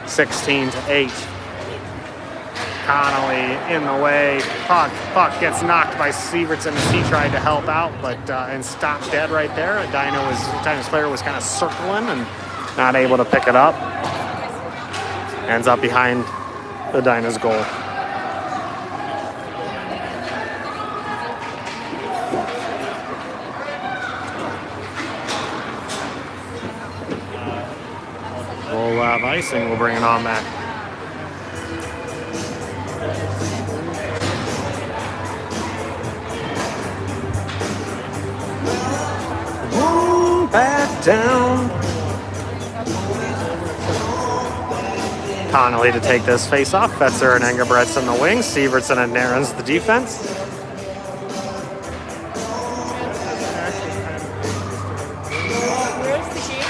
Speaker 1: 16-8. Connolly in the way. Puck gets knocked by Sievertson as he tried to help out, but and stopped dead right there. Edina's player was kind of circling and not able to pick it up. Ends up behind Edina's goal. We'll have icing. We'll bring it on back. Back down. Connolly to take this face off. Fetzer and Engelbretts in the wings. Sievertson and Narens the defense.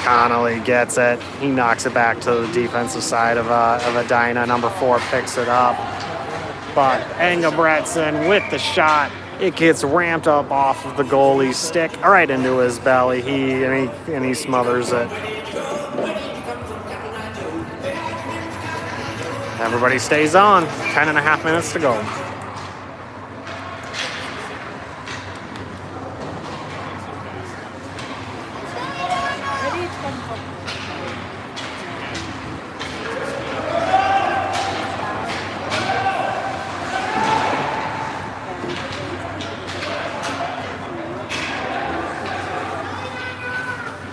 Speaker 1: Connolly gets it. He knocks it back to the defensive side of Edina. Number 4 picks it up. But Engelbretson with the shot. It gets ramped up off of the goalie's stick, right into his belly. He smothers it. Everybody stays on. 10.5 minutes to go.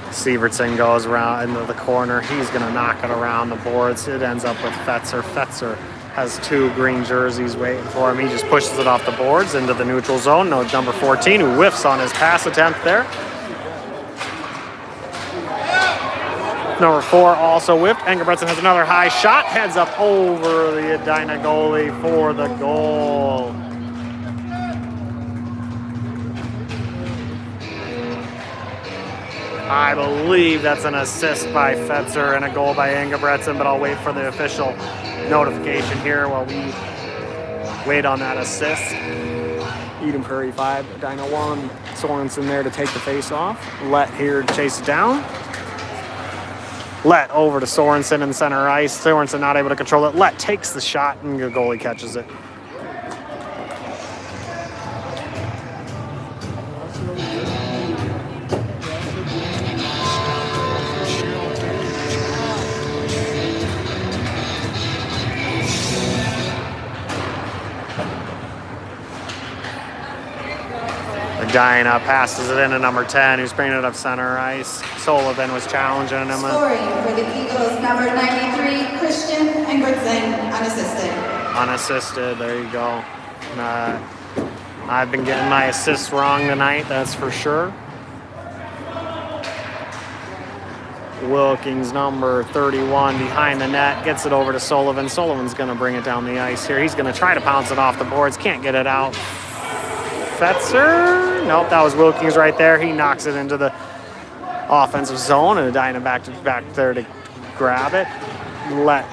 Speaker 1: Sievertson goes around into the corner. He's going to knock it around the boards. It ends up with Fetzer. Fetzer has 2 green jerseys waiting for him. He just pushes it off the boards into the neutral zone. No, number 14 who whiffs on his pass attempt there. Number 4 also whipped. Engelbretson has another high shot. Heads up over the Edina goalie for the goal. I believe that's an assist by Fetzer and a goal by Engelbretson, but I'll wait for the official notification here while we wait on that assist. Eden Prairie 5, Edina 1. Sorensen there to take the face off. Let here to chase it down. Let over to Sorensen in center ice. Sorensen not able to control it. Let takes the shot and the goalie catches it. Edina passes it into number 10, who's bringing it up center ice. Sullivan was challenging him.
Speaker 2: Scoring for the Eagles, number 93, Christian Engelbretson, unassisted.
Speaker 1: Unassisted, there you go. I've been getting my assists wrong tonight, that's for sure. Wilkins, number 31, behind the net, gets it over to Sullivan. Sullivan's going to bring it down the ice here. He's going to try to pounce it off the boards, can't get it out. Fetzer? Nope, that was Wilkins right there. He knocks it into the offensive zone, and Edina back there to grab it. Let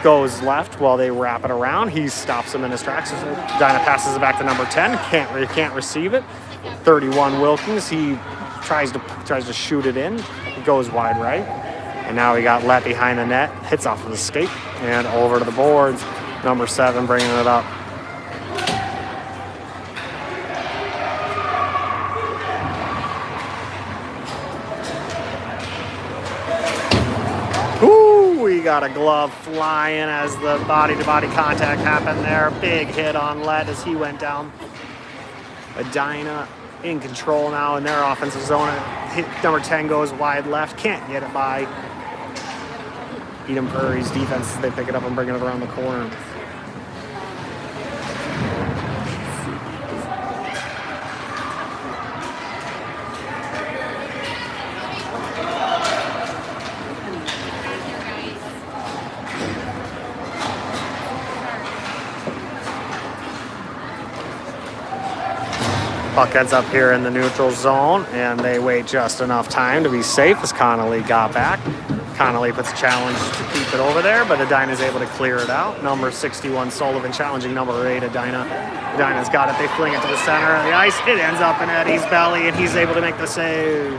Speaker 1: goes left while they wrap it around. He stops him in his tracks. Edina passes it back to number 10. Can't receive it. 31 Wilkins. He tries to shoot it in. It goes wide right. And now we got Let behind the net. Hits off of the skate and over to the boards. Number 7 bringing it up. We got a glove flying as the body-to-body contact happened there. Big hit on Let as he went down. Edina in control now in their offensive zone. Number 10 goes wide left. Can't get it by Eden Prairie's defense. They pick it up and bring it around the corner. Puck heads up here in the neutral zone, and they wait just enough time to be safe as Connolly got back. Connolly puts a challenge to keep it over there, but Edina is able to clear it out. Number 61, Sullivan, challenging number 8, Edina. Edina's got it. They fling it to the center of the ice. It ends up in Eddie's belly, and he's able to make the save.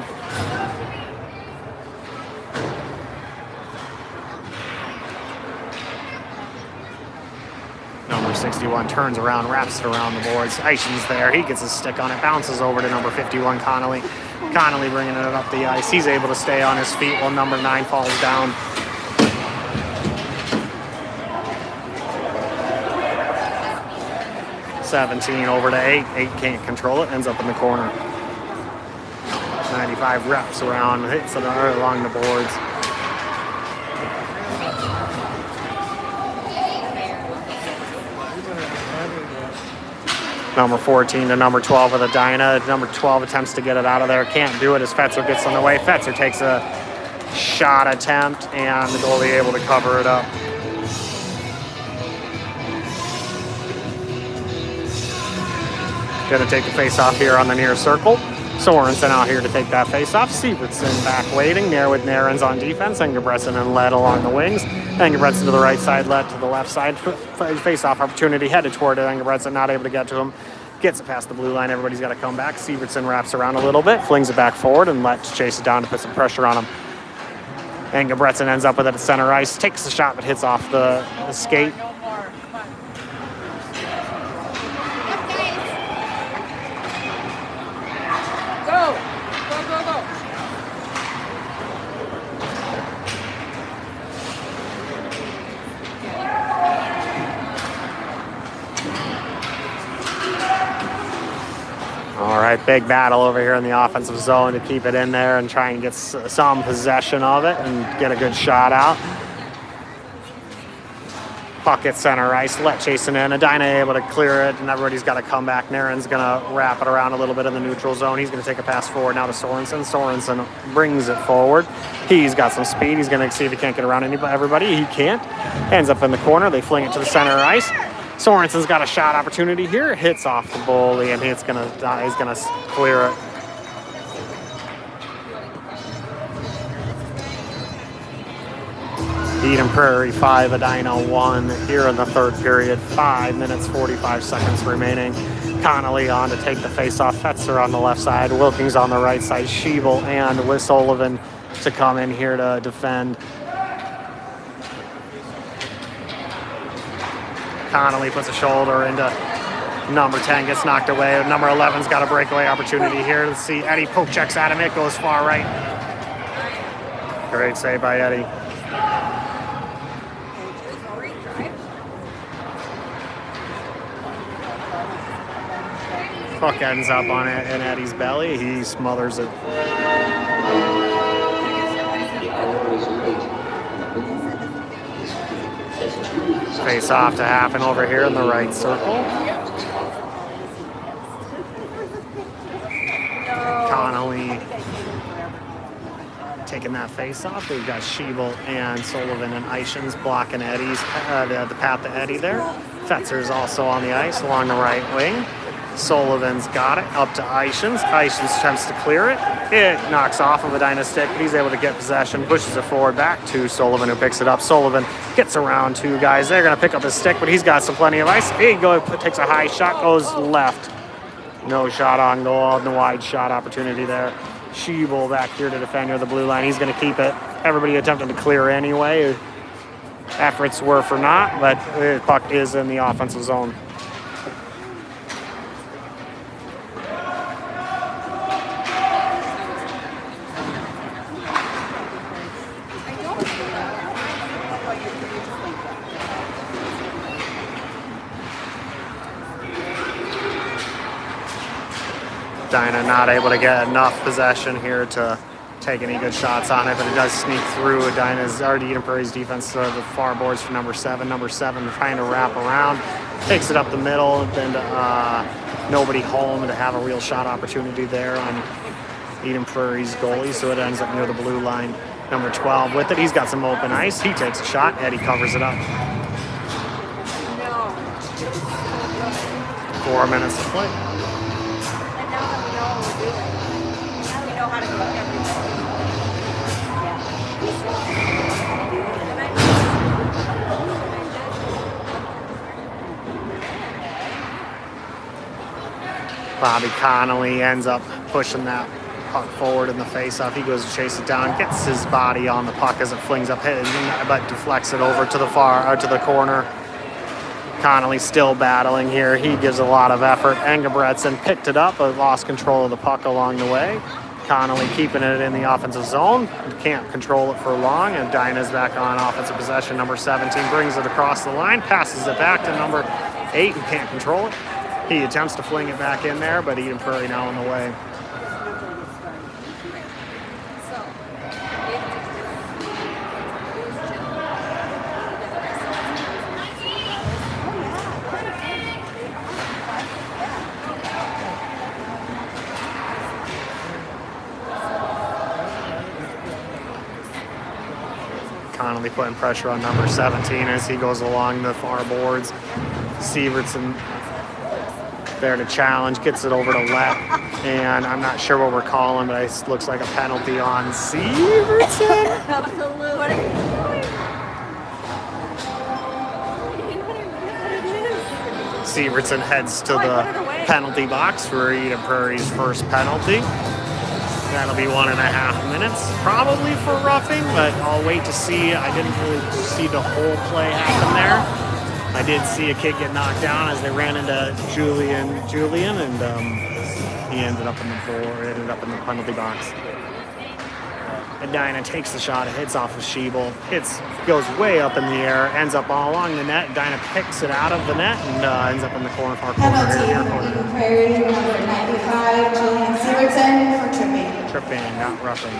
Speaker 1: Number 61 turns around, wraps it around the boards. Eichen's there. He gets his stick on it, bounces over to number 51, Connolly. Connolly bringing it up the ice. He's able to stay on his feet while number 9 falls down. (17) over to 8. 8 can't control it. Ends up in the corner. 95 wraps around, hits it along the boards. Number 14 to number 12 of Edina. Number 12 attempts to get it out of there. Can't do it as Fetzer gets in the way. Fetzer takes a shot attempt, and the goalie able to cover it up. Going to take the face-off here on the near circle. Sorensen out here to take that face-off. Sievertson back waiting. There with Narens on defense. Engelbretson and Led along the wings. Engelbretson to the right side, Led to the left side. Face-off opportunity headed toward it. Engelbretson not able to get to him. Gets it past the blue line. Everybody's got to come back. Sievertson wraps around a little bit. Flings it back forward and Led to chase it down to put some pressure on him. Engebretson ends up with it at center ice, takes the shot but hits off the skate. All right, big battle over here in the offensive zone to keep it in there and try and get some possession of it and get a good shot out. Puck at center ice, let chasing in. Edina able to clear it, and everybody's got to come back. Naren's going to wrap it around a little bit in the neutral zone. He's going to take a pass forward now to Sorensen. Sorensen brings it forward. He's got some speed. He's going to see if he can't get around everybody. He can't. Ends up in the corner. They fling it to the center ice. Sorensen's got a shot opportunity here. Hits off the goalie, and he's going to clear it. Eden Prairie 5, Edina 1 here in the third period. 5 minutes, 45 seconds remaining. Connolly on to take the face-off. Fetzer on the left side. Wilkins on the right side. Schiebel and Sullivan to come in here to defend. Connolly puts a shoulder into number 10, gets knocked away. Number 11's got a breakaway opportunity here. Let's see, Eddie poke checks at him. It goes far right. Great save by Eddie. Puck ends up on it in Eddie's belly. He smothers it. Face off to happen over here in the right circle. Connolly taking that face off. We've got Schiebel and Sullivan and Eichens blocking Eddie's the path to Eddie there. Fetzer's also on the ice along the right wing. Sullivan's got it up to Eichens. Eichens attempts to clear it. It knocks off of Edina's stick, but he's able to get possession, pushes it forward back to Sullivan, who picks it up. Sullivan gets around two guys. They're going to pick up his stick, but he's got some plenty of ice. He takes a high shot, goes left. No shot on goal. No wide shot opportunity there. Schiebel back here to defend near the blue line. He's going to keep it. Everybody attempting to clear anyway. Efforts were for naught, but the puck is in the offensive zone. Edina not able to get enough possession here to take any good shots on it, but it does sneak through. Eden Prairie's defense to the far boards for number 7. Number 7 trying to wrap around, takes it up the middle, and then nobody home to have a real shot opportunity there on Eden Prairie's goalie, so it ends up near the blue line. Number 12 with it. He's got some open ice. He takes a shot. Eddie covers it up. 4 minutes to play. Bobby Connolly ends up pushing that puck forward in the face-off. He goes to chase it down, gets his body on the puck as it flings up, but deflects it over to the corner. Connolly still battling here. He gives a lot of effort. Engebretson picked it up, but lost control of the puck along the way. Connolly keeping it in the offensive zone. Can't control it for long, and Edina's back on offensive possession. Number 17 brings it across the line, passes it back to number 8, who can't control it. He attempts to fling it back in there, but Eden Prairie now in the way. Connolly putting pressure on number 17 as he goes along the far boards. Sievertson there to challenge, gets it over to Lett, and I'm not sure what we're calling, but it looks like a penalty on Sievertson. Sievertson heads to the penalty box for Eden Prairie's first penalty. That'll be 1.5 minutes, probably for roughing, but I'll wait to see. I didn't really see the whole play happen there. I did see a kid get knocked down as they ran into Julian, and he ended up in the penalty box. Edina takes the shot, it hits off of Schiebel, goes way up in the air, ends up all along the net. Edina picks it out of the net and ends up in the far corner.
Speaker 2: Penalty, Prairie, number 95, Julian Sievertson for tripping.
Speaker 1: Tripping, not roughing.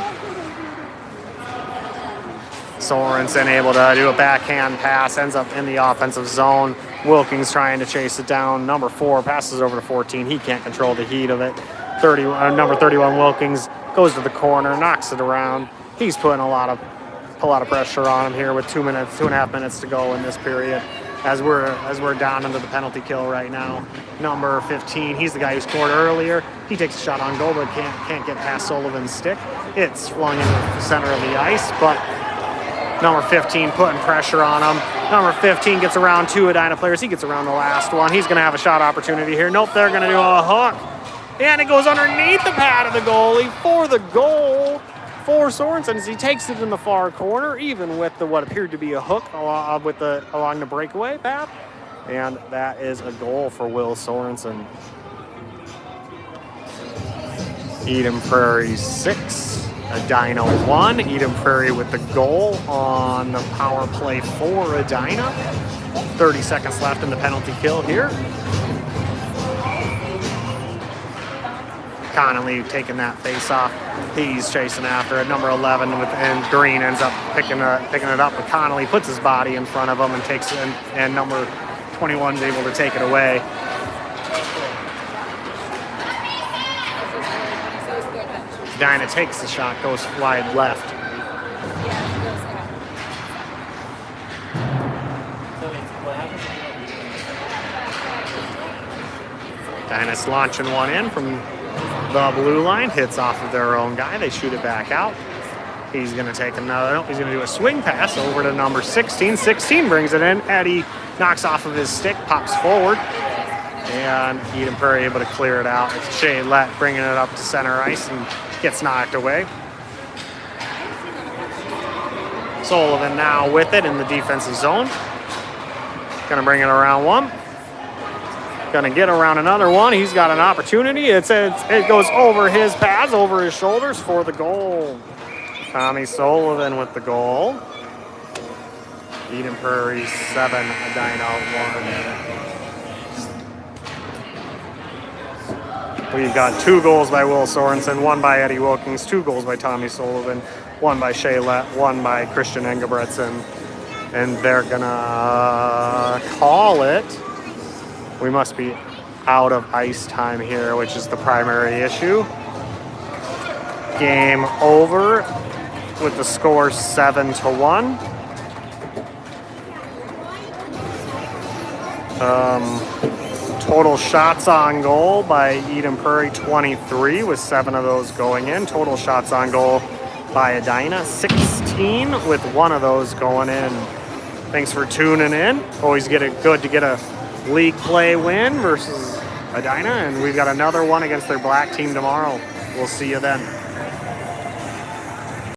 Speaker 1: Sorensen able to do a backhand pass, ends up in the offensive zone. Wilkins trying to chase it down. Number 4 passes over to 14. He can't control the heat of it. Number 31 Wilkins goes to the corner, knocks it around. He's putting a lot of pressure on him here with 2.5 minutes to go in this period. As we're down into the penalty kill right now. Number 15, he's the guy who scored earlier. He takes a shot on goal, but can't get past Sullivan's stick. It's flung into the center of the ice, but number 15 putting pressure on him. Number 15 gets around 2 Edina players. He gets around the last one. He's going to have a shot opportunity here. Nope, they're going to do a hook. And it goes underneath the pad of the goalie for the goal for Sorensen as he takes it in the far corner, even with what appeared to be a hook along the breakaway path. And that is a goal for Will Sorensen. Eden Prairie 6, Edina 1. Eden Prairie with the goal on the power play for Edina. 30 seconds left in the penalty kill here. Connolly taking that face off. He's chasing after it. Number 11 and Green ends up picking it up. But Connolly puts his body in front of him and takes it. And number 21 is able to take it away. Edina takes the shot, goes wide left. Edina's launching one in from the blue line, hits off of their own guy. They shoot it back out. He's going to take another. He's going to do a swing pass over to number 16. 16 brings it in. Eddie knocks off of his stick, pops forward, and Eden Prairie able to clear it out. It's Shea Lett bringing it up to center ice and gets knocked away. Sullivan now with it in the defensive zone. Going to bring it around one. Going to get around another one. He's got an opportunity. It goes over his pads, over his shoulders for the goal. Tommy Sullivan with the goal. Eden Prairie 7, Edina 1. We've got 2 goals by Will Sorensen, 1 by Eddie Wilkins, 2 goals by Tommy Sullivan, 1 by Shea Lett, 1 by Christian Engebretson. And they're going to call it. We must be out of ice time here, which is the primary issue. Game over with the score 7-1. Total shots on goal by Eden Prairie 23, with 7 of those going in. Total shots on goal by Edina 16, with 1 of those going in. Thanks for tuning in. Always good to get a league play win versus Edina, and we've got another one against their black team tomorrow. We'll see you then.